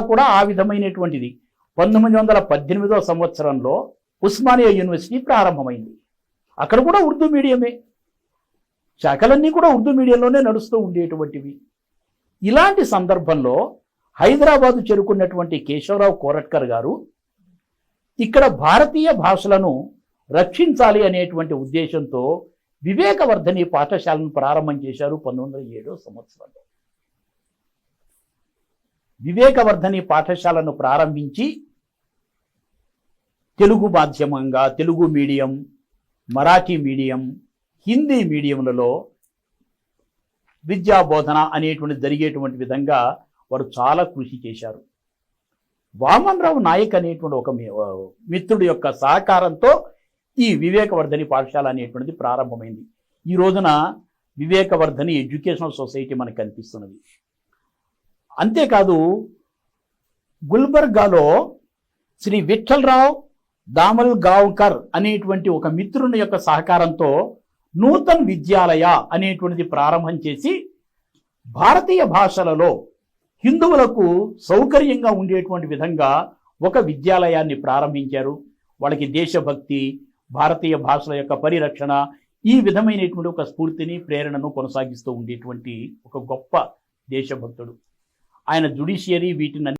కూడా ఆ విధమైనటువంటిది 1918వ సంవత్సరంలో ఉస్మానియా యూనివర్సిటీ ప్రారంభమైంది. అక్కడ కూడా ఉర్దూ మీడియమే, శాఖలన్నీ కూడా ఉర్దూ మీడియంలోనే నడుస్తూ ఉండేటువంటివి. ఇలాంటి సందర్భంలో హైదరాబాదు చేరుకున్నటువంటి కేశవరావు కోరట్కర్ గారు ఇక్కడ భారతీయ భాషలను రక్షించాలి అనేటువంటి ఉద్దేశంతో వివేకవర్ధని పాఠశాలను ప్రారంభం చేశారు 1907వ సంవత్సరంలో. వివేకవర్ధని పాఠశాలను ప్రారంభించి తెలుగు మాధ్యమంగా, తెలుగు మీడియం, మరాఠీ మీడియం, హిందీ మీడియంలలో విద్యాబోధన అనేటువంటి జరిగేటువంటి విధంగా వారు చాలా కృషి చేశారు. వామన్ రావు నాయక్ అనేటువంటి ఒక మిత్రుడి యొక్క సహకారంతో ఈ వివేకవర్ధని పాఠశాల అనేటువంటిది ప్రారంభమైంది. ఈ రోజున వివేకవర్ధని ఎడ్యుకేషనల్ సొసైటీ మనకు కనిపిస్తున్నది. అంతేకాదు గుల్బర్గాలో శ్రీ విఠలరావు దామల్గావ్కర్ అనేటువంటి ఒక మిత్రుని యొక్క సహకారంతో నూతన్ విద్యాలయ అనేటువంటిది ప్రారంభం చేసి భారతీయ భాషలలో హిందువులకు సౌకర్యంగా ఉండేటువంటి విధంగా ఒక విద్యాలయాన్ని ప్రారంభించారు. వాళ్ళకి దేశభక్తి, భారతీయ భాషల యొక్క పరిరక్షణ, ఈ విధమైనటువంటి ఒక స్ఫూర్తిని, ప్రేరణను కొనసాగిస్తూ ఉండేటువంటి ఒక గొప్ప దేశభక్తుడు ఆయన. జుడిషియరీ వీటిని